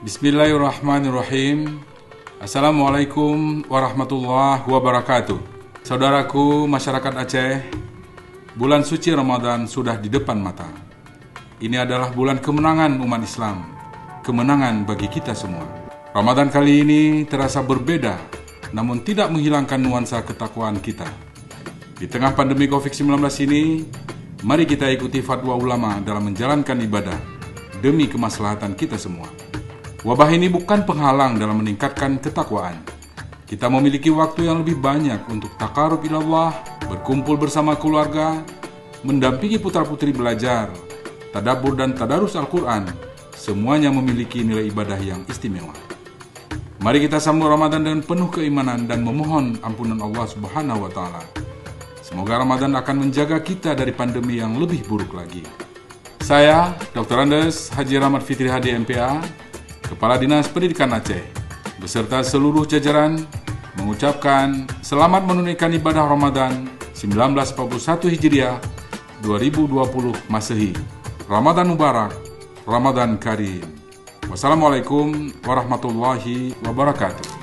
Bismillahirrahmanirrahim. Assalamualaikum warahmatullahi wabarakatuh. Saudaraku masyarakat Aceh, bulan suci Ramadan sudah di depan mata. Ini adalah bulan kemenangan umat Islam, kemenangan bagi kita semua. Ramadan kali ini terasa berbeda, namun tidak menghilangkan nuansa ketakwaan kita. Di tengah pandemi COVID-19 ini, mari kita ikuti fatwa ulama dalam menjalankan ibadah demi kemaslahatan kita semua. Wabah ini bukan penghalang dalam meningkatkan ketakwaan. Kita memiliki waktu yang lebih banyak untuk takarub ilallah, berkumpul bersama keluarga, mendampingi putra-putri belajar, tadabbur dan tadarus Al-Quran. Semuanya memiliki nilai ibadah yang istimewa. Mari kita sambut Ramadan dengan penuh keimanan dan memohon ampunan Allah Subhanahu wa Ta'ala. Semoga Ramadan akan menjaga kita dari pandemi yang lebih buruk lagi. Saya, Dr. Andes Haji Rahmat Fitri Hadi MPA, Kepala Dinas Pendidikan Aceh, beserta seluruh jajaran mengucapkan selamat menunaikan ibadah Ramadan 1941 Hijriah 2020 Masehi. Ramadan Mubarak, Ramadan Karim. Wassalamualaikum warahmatullahi wabarakatuh.